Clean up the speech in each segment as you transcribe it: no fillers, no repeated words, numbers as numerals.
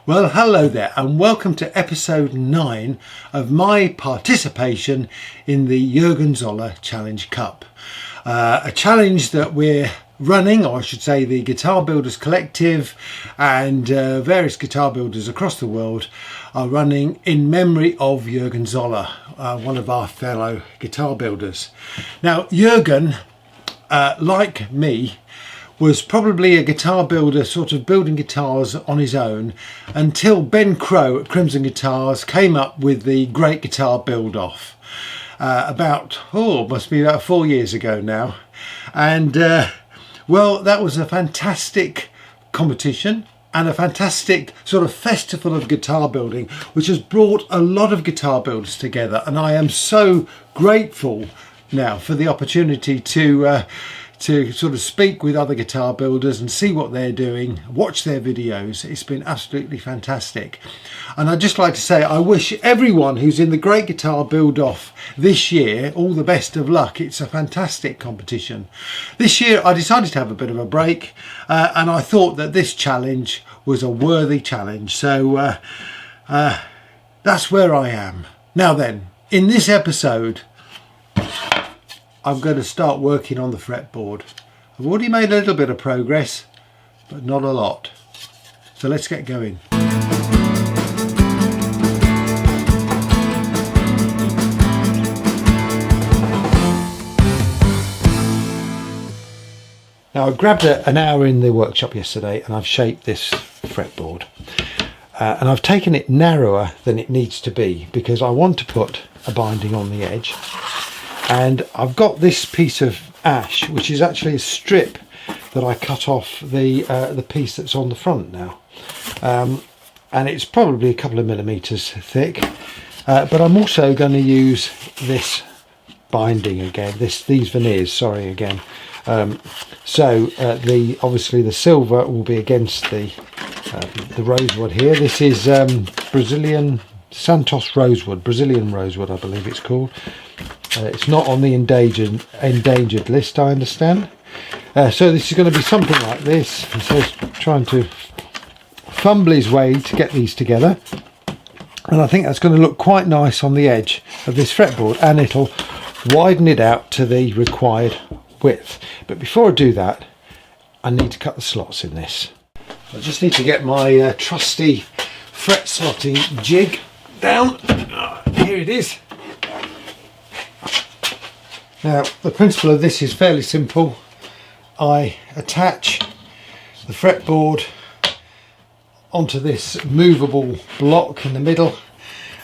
Well, hello there and welcome to episode 9 of my participation in the Jurgen Zoller Challenge Cup. A challenge that we're running, or I should say the Guitar Builders Collective and various guitar builders across the world are running in memory of Jurgen Zoller, one of our fellow guitar builders. Now, Jurgen, like me, was probably a guitar builder, sort of building guitars on his own, until Ben Crow at Crimson Guitars came up with the Great Guitar Build-Off must be about 4 years ago now. And well, that was a fantastic competition and a fantastic sort of festival of guitar building, which has brought a lot of guitar builders together. And I am so grateful now for the opportunity to sort of speak with other guitar builders and see what they're doing, watch their videos. It's been absolutely fantastic. And I'd just like to say I wish everyone who's in the Great Guitar Build-Off this year all the best of luck. It's a fantastic competition. This year I decided to have a bit of a break and I thought that this challenge was a worthy challenge. So that's where I am. Now then, in this episode I'm going to start working on the fretboard. I've already made a little bit of progress, but not a lot. So let's get going. Now, I grabbed an hour in the workshop yesterday and I've shaped this fretboard. And I've taken it narrower than it needs to be because I want to put a binding on the edge. And I've got this piece of ash, which is actually a strip that I cut off the piece that's on the front now. And it's probably a couple of millimeters thick. But I'm also going to use this binding again, these veneers, sorry again. So obviously the silver will be against the rosewood here. This is Brazilian Santos rosewood, Brazilian rosewood I believe it's called. It's not on the endangered list, I understand. So this is going to be something like this. And so he's trying to fumble his way to get these together. And I think that's going to look quite nice on the edge of this fretboard. And it'll widen it out to the required width. But before I do that, I need to cut the slots in this. I just need to get my trusty fret slotting jig down. Here it is. Now, the principle of this is fairly simple. I attach the fretboard onto this movable block in the middle,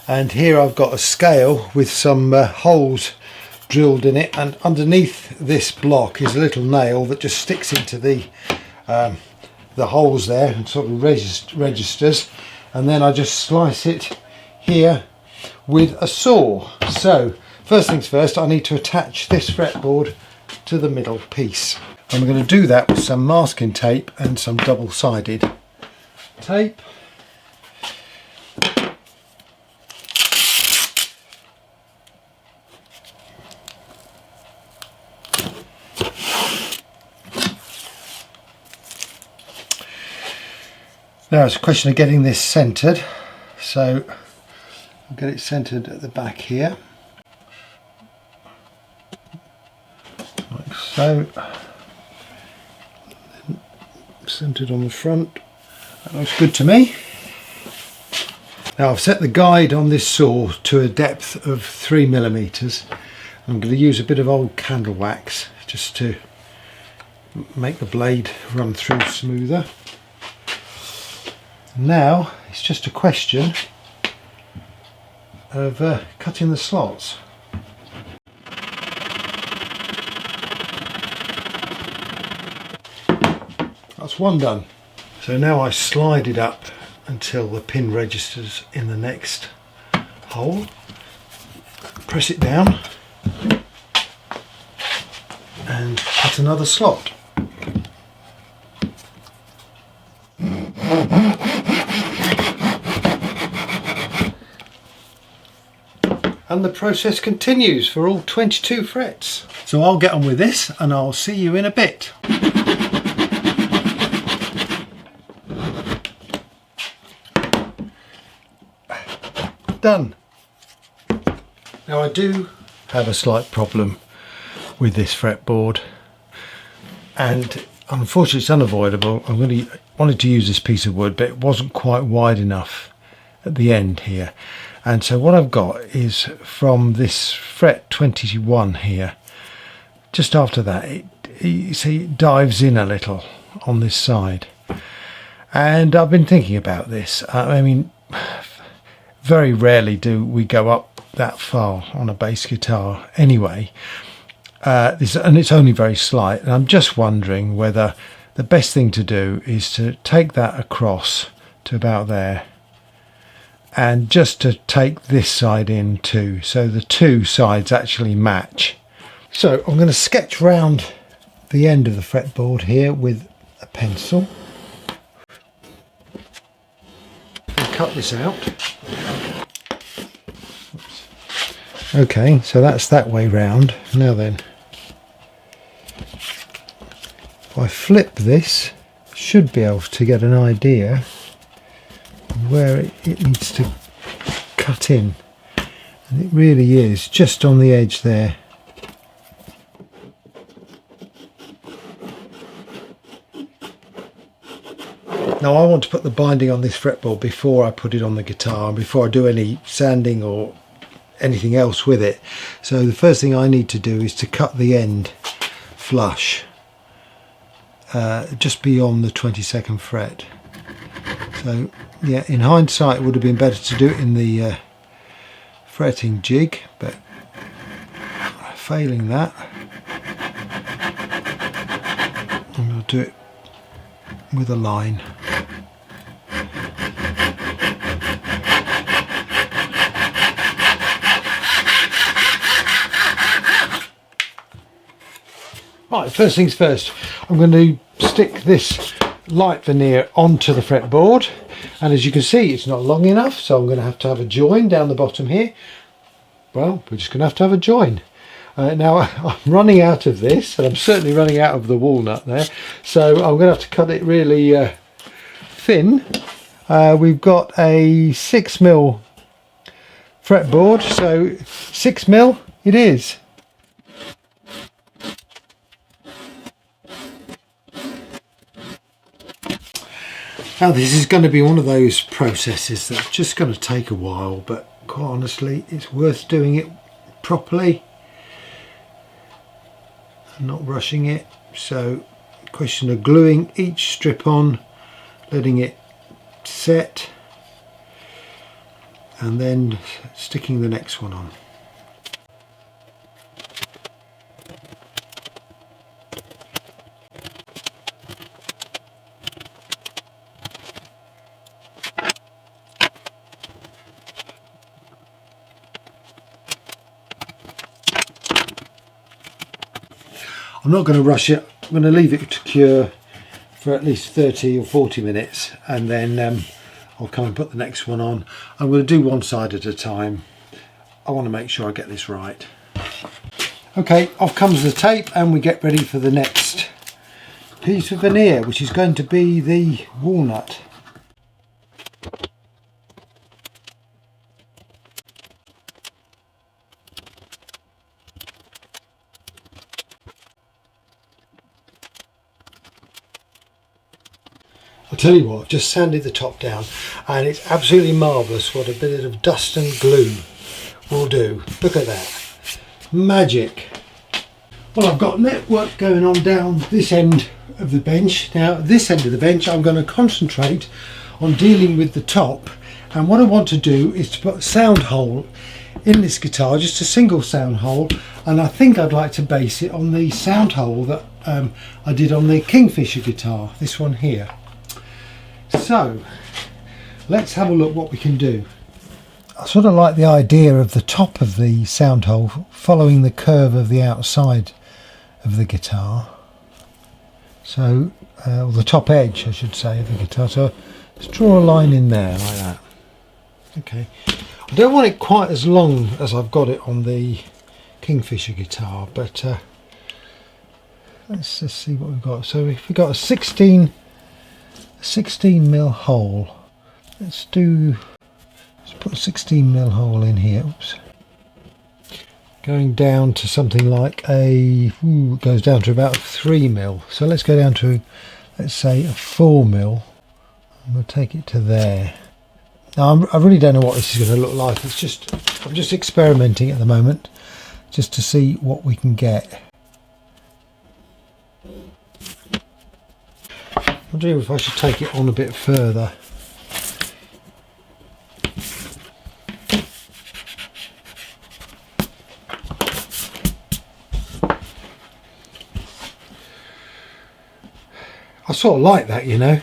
and here I've got a scale with some holes drilled in it, and underneath this block is a little nail that just sticks into the holes there and sort of registers, and then I just slice it here with a saw. So first things first, I need to attach this fretboard to the middle piece. I'm going to do that with some masking tape and some double-sided tape. Now it's a question of getting this centred, so I'll get it centred at the back here. Like so, centred on the front. That looks good to me. Now I've set the guide on this saw to a depth of 3mm. I'm going to use a bit of old candle wax just to make the blade run through smoother. Now it's just a question of cutting the slots. That's one done. So now I slide it up until the pin registers in the next hole. Press it down and cut another slot. And the process continues for all 22 frets. So I'll get on with this and I'll see you in a bit. done. Now I do have a slight problem with this fretboard, and unfortunately it's unavoidable. I wanted to use this piece of wood, but it wasn't quite wide enough at the end here. And so what I've got is from this fret 21 here, just after that, you see it dives in a little on this side. And I've been thinking about this. I mean, very rarely do we go up that far on a bass guitar anyway. And it's only very slight. And I'm just wondering whether the best thing to do is to take that across to about there, and just to take this side in too, so the two sides actually match. So I'm going to sketch round the end of the fretboard here with a pencil. And cut this out. Okay, so that's that way round. Now then, if I flip this, I should be able to get an idea of where it needs to cut in. And it really is just on the edge there. Now I want to put the binding on this fretboard before I put it on the guitar, and before I do any sanding or anything else with it. So the first thing I need to do is to cut the end flush, just beyond the 22nd fret. So yeah, in hindsight it would have been better to do it in the fretting jig, but failing that, I'm going to do it with a line. Right, first things first, I'm going to stick this light veneer onto the fretboard, and as you can see it's not long enough, so I'm going to have a join down the bottom here. Well, we're just going to have a join. Now I'm running out of this, and I'm certainly running out of the walnut there, so I'm going to have to cut it really thin. We've got a 6mm fretboard, so 6mm it is. Now this is going to be one of those processes that's just going to take a while, but quite honestly it's worth doing it properly and not rushing it. So question of gluing each strip on, letting it set, and then sticking the next one on. I'm not going to rush it. I'm going to leave it to cure for at least 30 or 40 minutes, and then I'll come and put the next one on. I'm going to do one side at a time. I want to make sure I get this right. Okay, off comes the tape, and we get ready for the next piece of veneer, which is going to be the walnut. I'll tell you what, I've just sanded the top down, and it's absolutely marvellous what a bit of dust and glue will do. Look at that. Magic. Well, I've got network going on down this end of the bench. Now, this end of the bench, I'm going to concentrate on dealing with the top, and what I want to do is to put a sound hole in this guitar, just a single sound hole, and I think I'd like to base it on the sound hole that I did on the Kingfisher guitar, this one here. So let's have a look what we can do. I sort of like the idea of the top of the sound hole following the curve of the outside of the guitar. So, or the top edge I should say of the guitar. So let's draw a line in there like that. Okay. I don't want it quite as long as I've got it on the Kingfisher guitar, but let's just see what we've got. So if we've got a 16mm hole, let's put a 16mm hole in here. Oops. Going down to something like it goes down to about 3mm. So let's go down to, let's say, a 4mm. We'll take it to there. Now I really don't know what this is going to look like. I'm just experimenting at the moment, just to see what we can get. I'm wondering if I should take it on a bit further. I sort of like that, you know.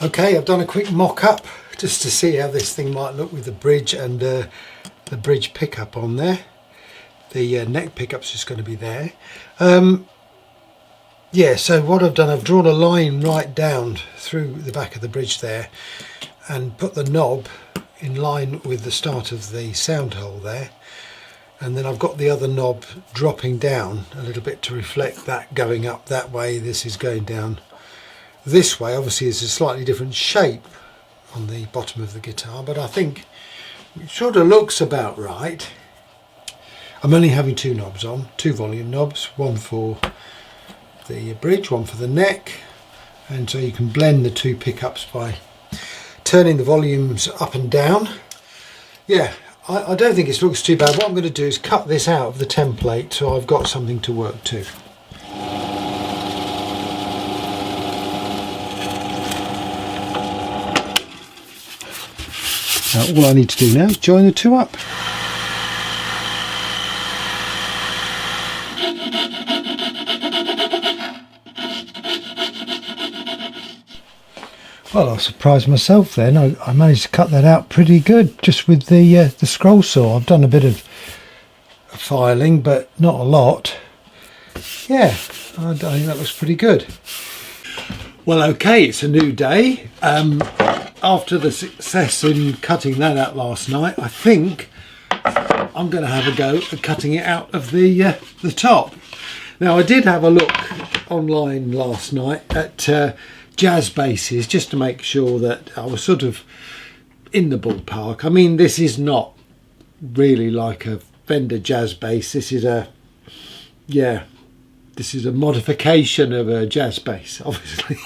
Okay, I've done a quick mock-up just to see how this thing might look with the bridge and the bridge pickup on there. The neck pickup's just going to be there. Yeah, so what I've done, I've drawn a line right down through the back of the bridge there and put the knob in line with the start of the sound hole there, and then I've got the other knob dropping down a little bit to reflect that going up that way. This is going down this way. Obviously it's a slightly different shape on the bottom of the guitar, but I think it sort of looks about right. I'm only having two knobs on, two volume knobs, one for the bridge, one for the neck, and so you can blend the two pickups by turning the volumes up and down. Yeah, I don't think it looks too bad. What I'm going to do is cut this out of the template so I've got something to work to. Now all I need to do now is join the two up. Well, I surprised myself then. I managed to cut that out pretty good just with the scroll saw. I've done a bit of filing, but not a lot. Yeah, I think that looks pretty good. Well, okay, it's a new day. After the success in cutting that out last night, I think I'm going to have a go at cutting it out of the top. Now, I did have a look online last night at jazz basses just to make sure that I was sort of in the ballpark. I mean, this is not really like a Fender jazz bass. This is a, yeah, this is a modification of a jazz bass, obviously.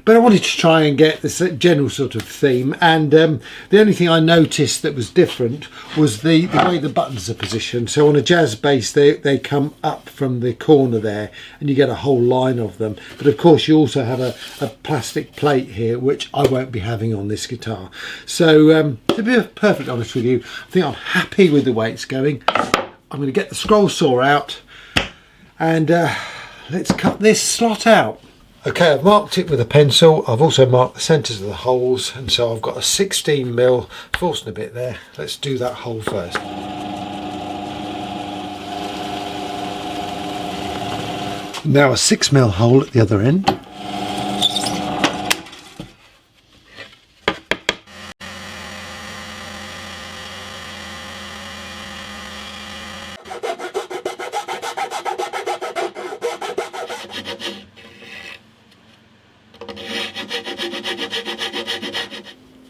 But I wanted to try and get this general sort of theme, and the only thing I noticed that was different was the way the buttons are positioned. So on a jazz bass they come up from the corner there and you get a whole line of them, but of course you also have a plastic plate here, which I won't be having on this guitar. So to be perfectly honest with you, I think I'm happy with the way it's going. I'm going to get the scroll saw out and let's cut this slot out. Okay, I've marked it with a pencil. I've also marked the centres of the holes, and so I've got a 16mm forcing a bit there. Let's do that hole first. Now a 6mm hole at the other end.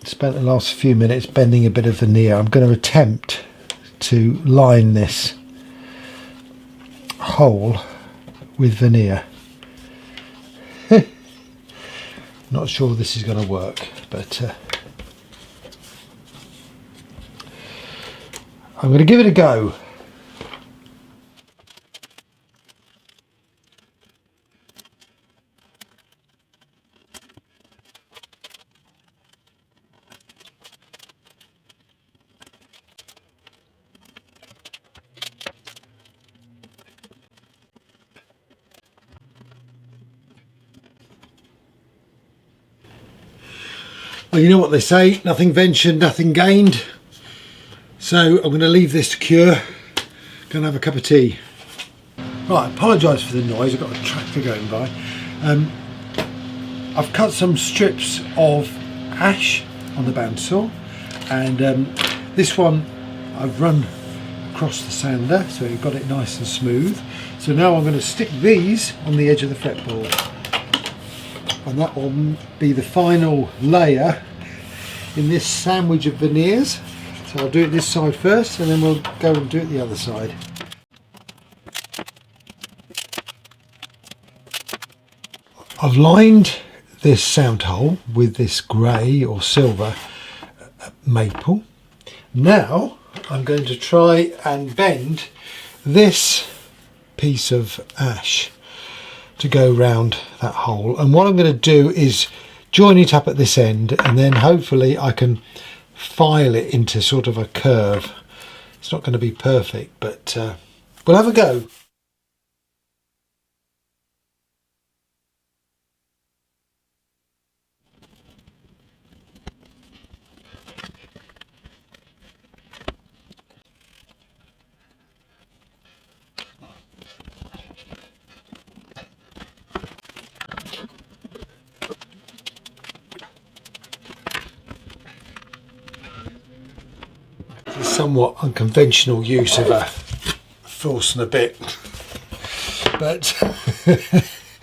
Spent the last few minutes bending a bit of veneer. I'm going to attempt to line this hole with veneer. Not sure this is going to work, but I'm going to give it a go. Well, you know what they say, nothing ventured, nothing gained. So I'm going to leave this to cure. Going to have a cup of tea. Right, I apologise for the noise, I've got a tractor going by. I've cut some strips of ash on the bandsaw, and this one I've run across the sander so you've got it nice and smooth. So now I'm going to stick these on the edge of the fretboard, and that will be the final layer in this sandwich of veneers. So I'll do it this side first and then we'll go and do it the other side. I've lined this sound hole with this grey or silver maple. Now I'm going to try and bend this piece of ash to go round that hole, and what I'm going to do is join it up at this end, and then hopefully I can file it into sort of a curve. It's not going to be perfect, but we'll have a go. Somewhat unconventional use of a force and a bit, but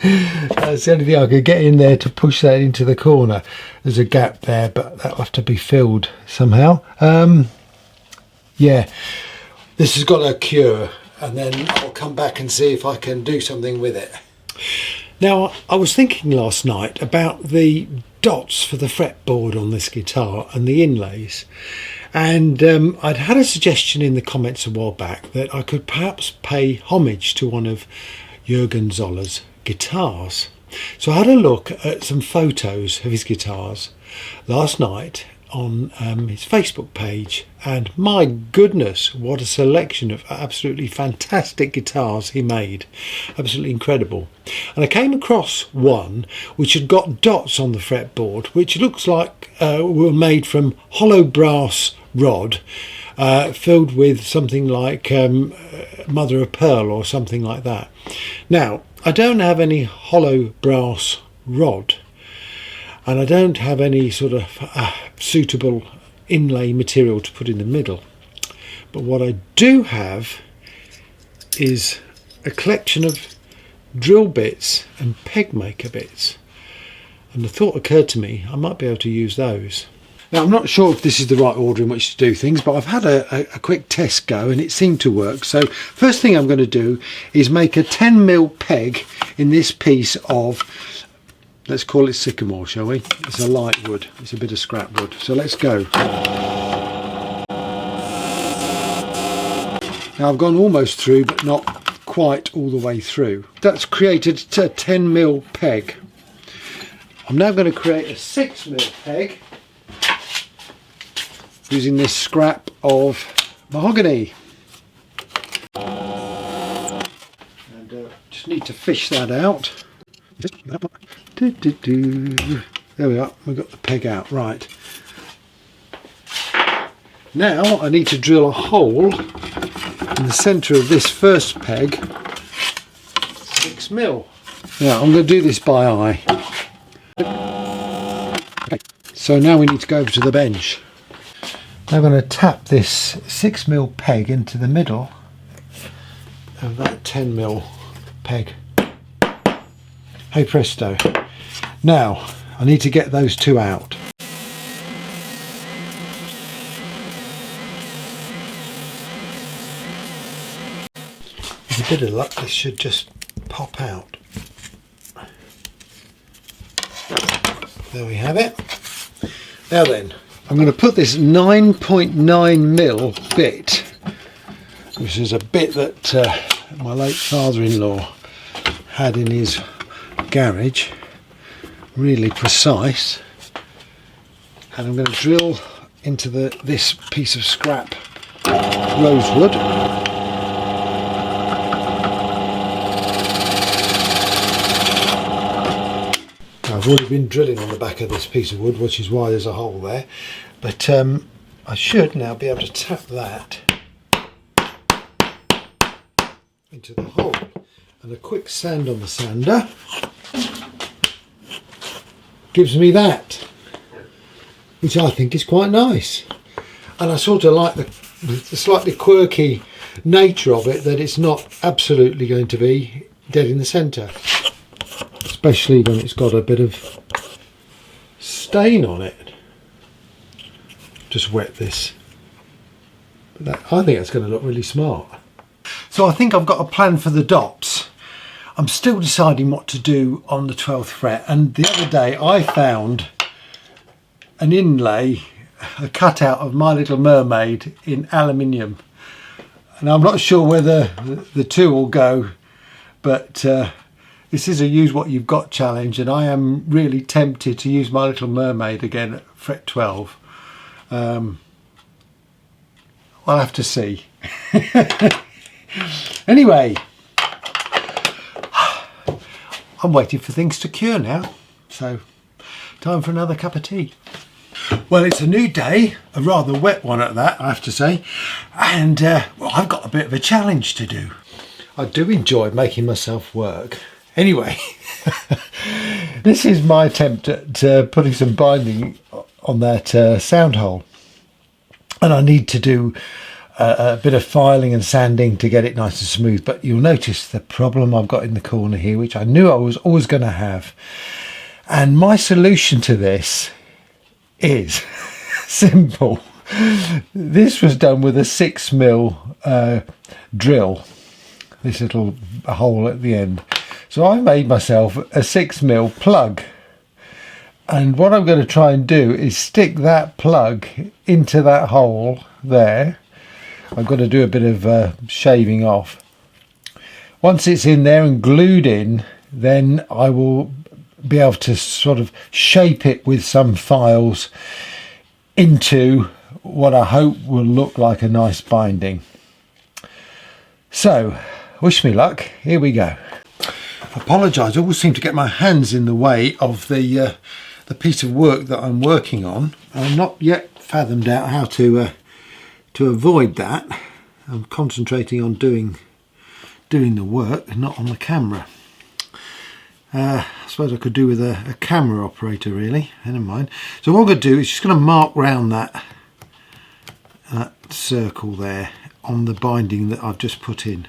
that's the only thing I could get in there to push that into the corner. There's a gap there, but that'll have to be filled somehow. Yeah, this has got a cure, and then I'll come back and see if I can do something with it. Now, I was thinking last night about the dots for the fretboard on this guitar and the inlays. And I'd had a suggestion in the comments a while back that I could perhaps pay homage to one of Jurgen Zoller's guitars. So I had a look at some photos of his guitars last night on his Facebook page, and my goodness, what a selection of absolutely fantastic guitars he made. Absolutely incredible. And I came across one which had got dots on the fretboard which looks like were made from hollow brass rod filled with something like mother of pearl or something like that. Now, I don't have any hollow brass rod, and I don't have any sort of suitable inlay material to put in the middle, but what I do have is a collection of drill bits and peg maker bits, and the thought occurred to me I might be able to use those. Now, I'm not sure if this is the right order in which to do things, but I've had a quick test go and it seemed to work. So first thing I'm going to do is make a 10mm peg in this piece of, let's call it sycamore, shall we? It's a light wood, it's a bit of scrap wood. So let's go. Now I've gone almost through, but not quite all the way through. That's created a 10mm peg. I'm now going to create a 6mm peg using this scrap of mahogany. And just need to fish that out. There we are, we've got the peg out, right. Now I need to drill a hole in the centre of this first peg, 6mm. Now I'm going to do this by eye. Okay. So now we need to go over to the bench. I'm going to tap this 6mm peg into the middle of that 10mm peg. Hey presto. Now I need to get those two out. With a bit of luck this should just pop out. There we have it. Now then, I'm going to put this 9.9mm bit, which is a bit that my late father-in-law had in his garage, really precise, and I'm going to drill into this piece of scrap rosewood. I've already been drilling on the back of this piece of wood, which is why there's a hole there, but I should now be able to tap that into the hole, and a quick sand on the sander gives me that, which I think is quite nice. And I sort of like the slightly quirky nature of it, that it's not absolutely going to be dead in the centre, especially when it's got a bit of stain on it. just wet this. I think it's going to look really smart. So I think I've got a plan for the dots. I'm still deciding what to do on the 12th fret, and the other day I found an inlay, a cutout of My Little Mermaid in aluminium, and I'm not sure whether the two will go, but this is a use what you've got challenge, and I am really tempted to use My Little Mermaid again at fret 12. I'll have to see. Anyway, I'm waiting for things to cure now, so time for another cup of tea. Well, it's a new day, a rather wet one at that, I have to say, and well, I've got a bit of a challenge to do. I do enjoy making myself work. Anyway, this is my attempt at putting some binding on that sound hole, and I need to do a bit of filing and sanding to get it nice and smooth, but you'll notice the problem I've got in the corner here, which I knew I was always going to have. And my solution to this is simple. This was done with a 6mm drill, this little hole at the end. So I made myself a 6mm plug, and what I'm going to try and do is stick that plug into that hole there. I've got to do a bit of shaving off. Once it's in there and glued in, then I will be able to sort of shape it with some files into what I hope will look like a nice binding. So, wish me luck, here we go. I apologise, I always seem to get my hands in the way of the piece of work that I'm working on. I've not yet fathomed out how to avoid that. I'm concentrating on doing the work, not on the camera. I suppose I could do with a camera operator, really. Never mind. So what I'm going to do is just going to mark round that circle there on the binding that I've just put in.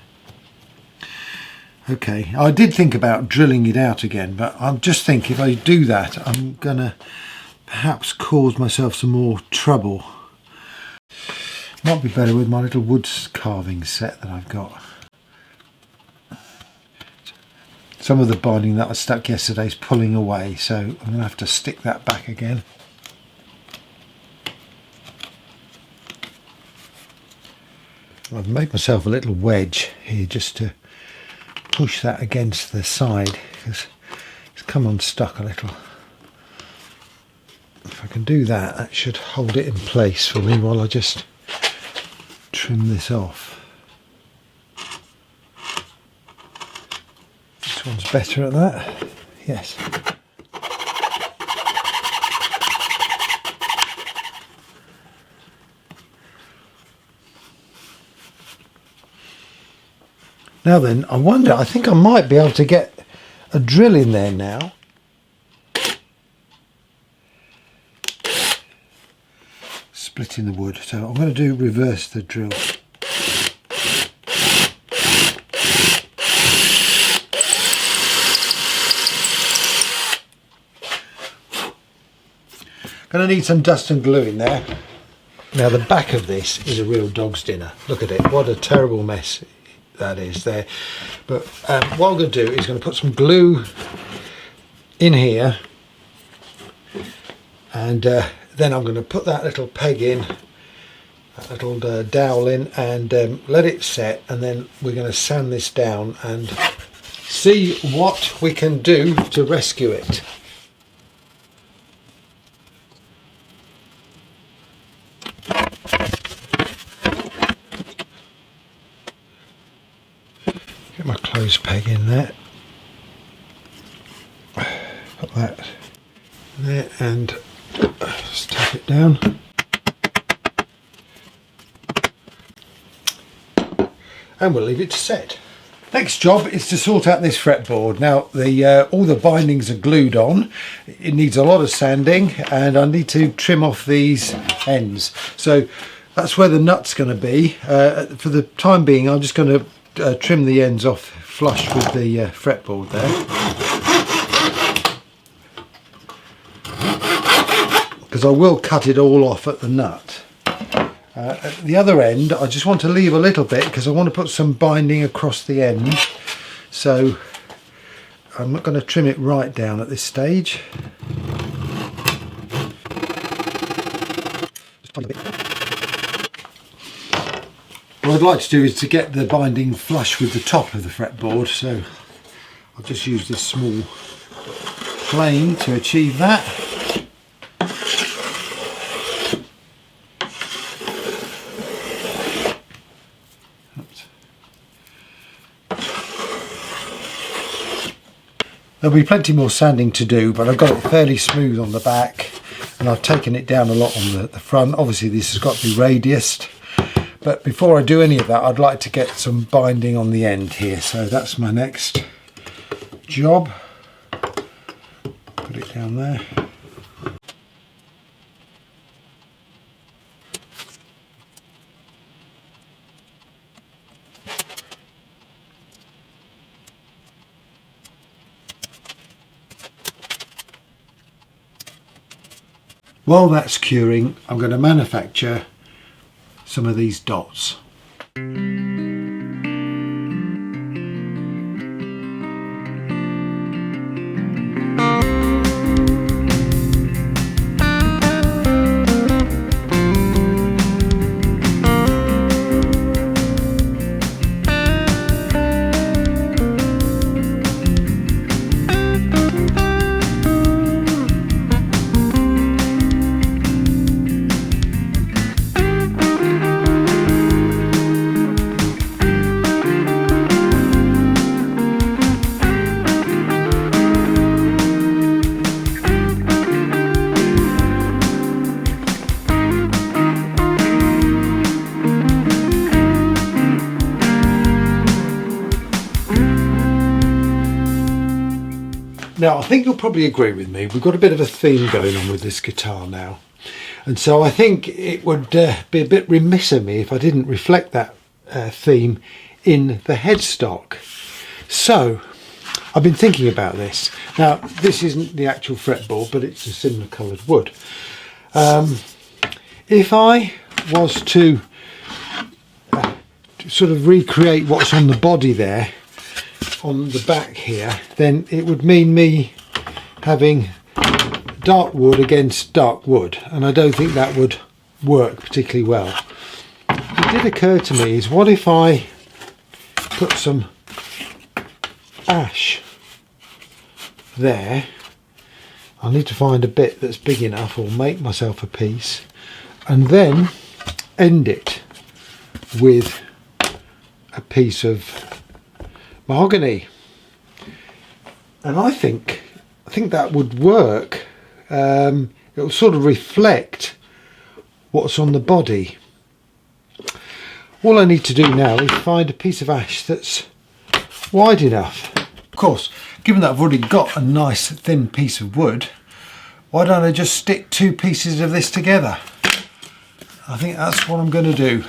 Okay, I did think about drilling it out again, but I just think if I do that, I'm going to perhaps cause myself some more trouble. Might be better with my little wood carving set that I've got. Some of the binding that I stuck yesterday is pulling away, so I'm going to have to stick that back again. I've made myself a little wedge here just to push that against the side, because it's come unstuck a little. If I can do that, that should hold it in place for me while I just trim this off. This one's better at that. Yes. Now then, I wonder, I think I might be able to get a drill in there now. Splitting the wood, so I'm going to reverse the drill. Going to need some dust and glue in there. Now the back of this is a real dog's dinner. Look at it, what a terrible mess that is there. But what I'm going to do is going to put some glue in here, and then I'm going to put that little peg in, that little dowel in, and let it set, and then we're going to sand this down and see what we can do to rescue it. Get my clothes peg in there, put that there and just tap it down. And we'll leave it to set. Next job is to sort out this fretboard. Now all the bindings are glued on. It needs a lot of sanding, and I need to trim off these ends. So that's where the nut's going to be. For the time being, I'm just going to trim the ends off flush with the fretboard there. because I will cut it all off at the nut. At the other end I just want to leave a little bit because I want to put some binding across the end, so I'm not going to trim it right down at this stage. What I'd like to do is to get the binding flush with the top of the fretboard, so I'll just use this small plane to achieve that. There'll be plenty more sanding to do, but I've got it fairly smooth on the back and I've taken it down a lot on the front. Obviously this has got to be radiused, but before I do any of that I'd like to get some binding on the end here, so that's my next job. Put it down there. While that's curing, I'm going to manufacture some of these dots. Now I think you'll probably agree with me, we've got a bit of a theme going on with this guitar now, and so I think it would be a bit remiss of me if I didn't reflect that theme in the headstock. So I've been thinking about this. Now this isn't the actual fretboard, but it's a similar coloured wood. If I was to sort of recreate what's on the body there, on the back here, then it would mean me having dark wood against dark wood, and I don't think that would work particularly well. It did occur to me is, what if I put some ash there? I'll need to find a bit that's big enough, or make myself a piece, and then end it with a piece of mahogany, and I think that would work. It'll sort of reflect what's on the body. All I need to do now is find a piece of ash that's wide enough. Of course, given that I've already got a nice thin piece of wood, why don't I just stick two pieces of this together? I think that's what I'm going to do.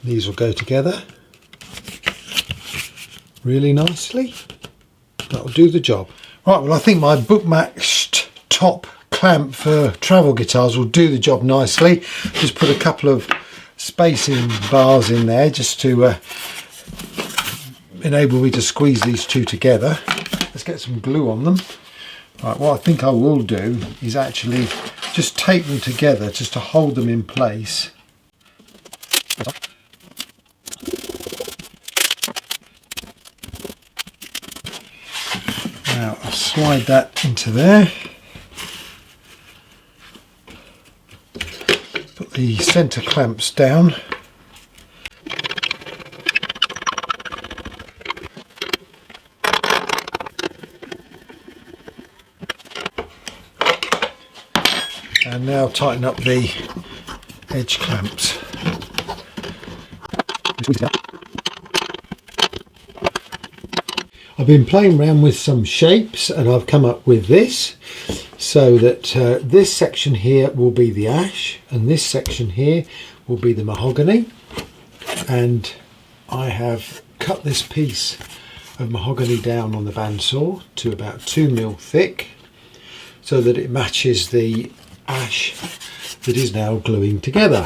These will go together really nicely. That'll do the job. Right, well I think my bookmatched top clamp for travel guitars will do the job nicely. Just put a couple of spacing bars in there just to enable me to squeeze these two together. Let's get some glue on them. Right, what I think I will do is actually just tape them together just to hold them in place. Now I'll slide that into there. Put the centre clamps down. And now tighten up the edge clamps. I've been playing around with some shapes and I've come up with this, so that this section here will be the ash and this section here will be the mahogany, and I have cut this piece of mahogany down on the bandsaw to about 2mm thick, so that it matches the ash that is now gluing together.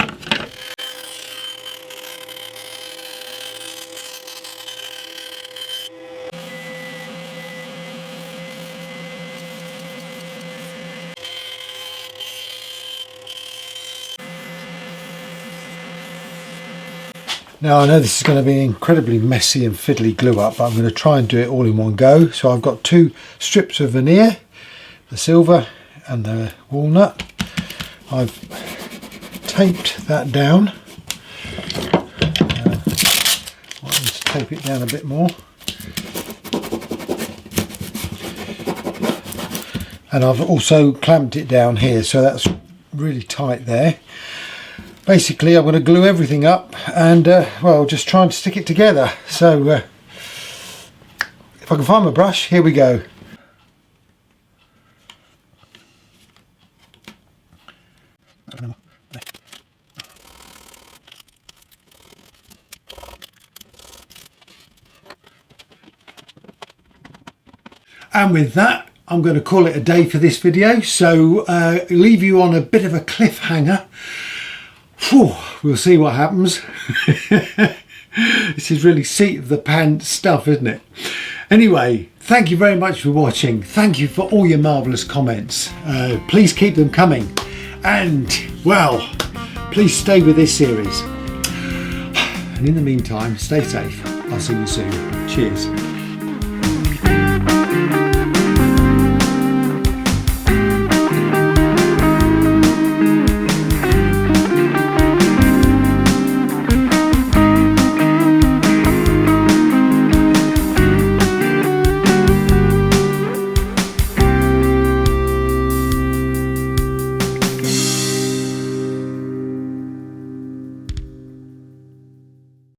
Now I know this is going to be an incredibly messy and fiddly glue up, but I'm going to try and do it all in one go. So I've got 2 strips of veneer, the silver and the walnut. I've taped that down. Let's tape it down a bit more. And I've also clamped it down here, so that's really tight there. Basically, I'm going to glue everything up and, well, just trying to stick it together. So, if I can find my brush, here we go. And with that, I'm going to call it a day for this video. So, leave you on a bit of a cliffhanger. Whew, we'll see what happens. This is really seat of the pants stuff, isn't it? Anyway, thank you very much for watching. Thank you for all your marvellous comments. Please keep them coming. And, well, please stay with this series. And in the meantime, stay safe. I'll see you soon. Cheers.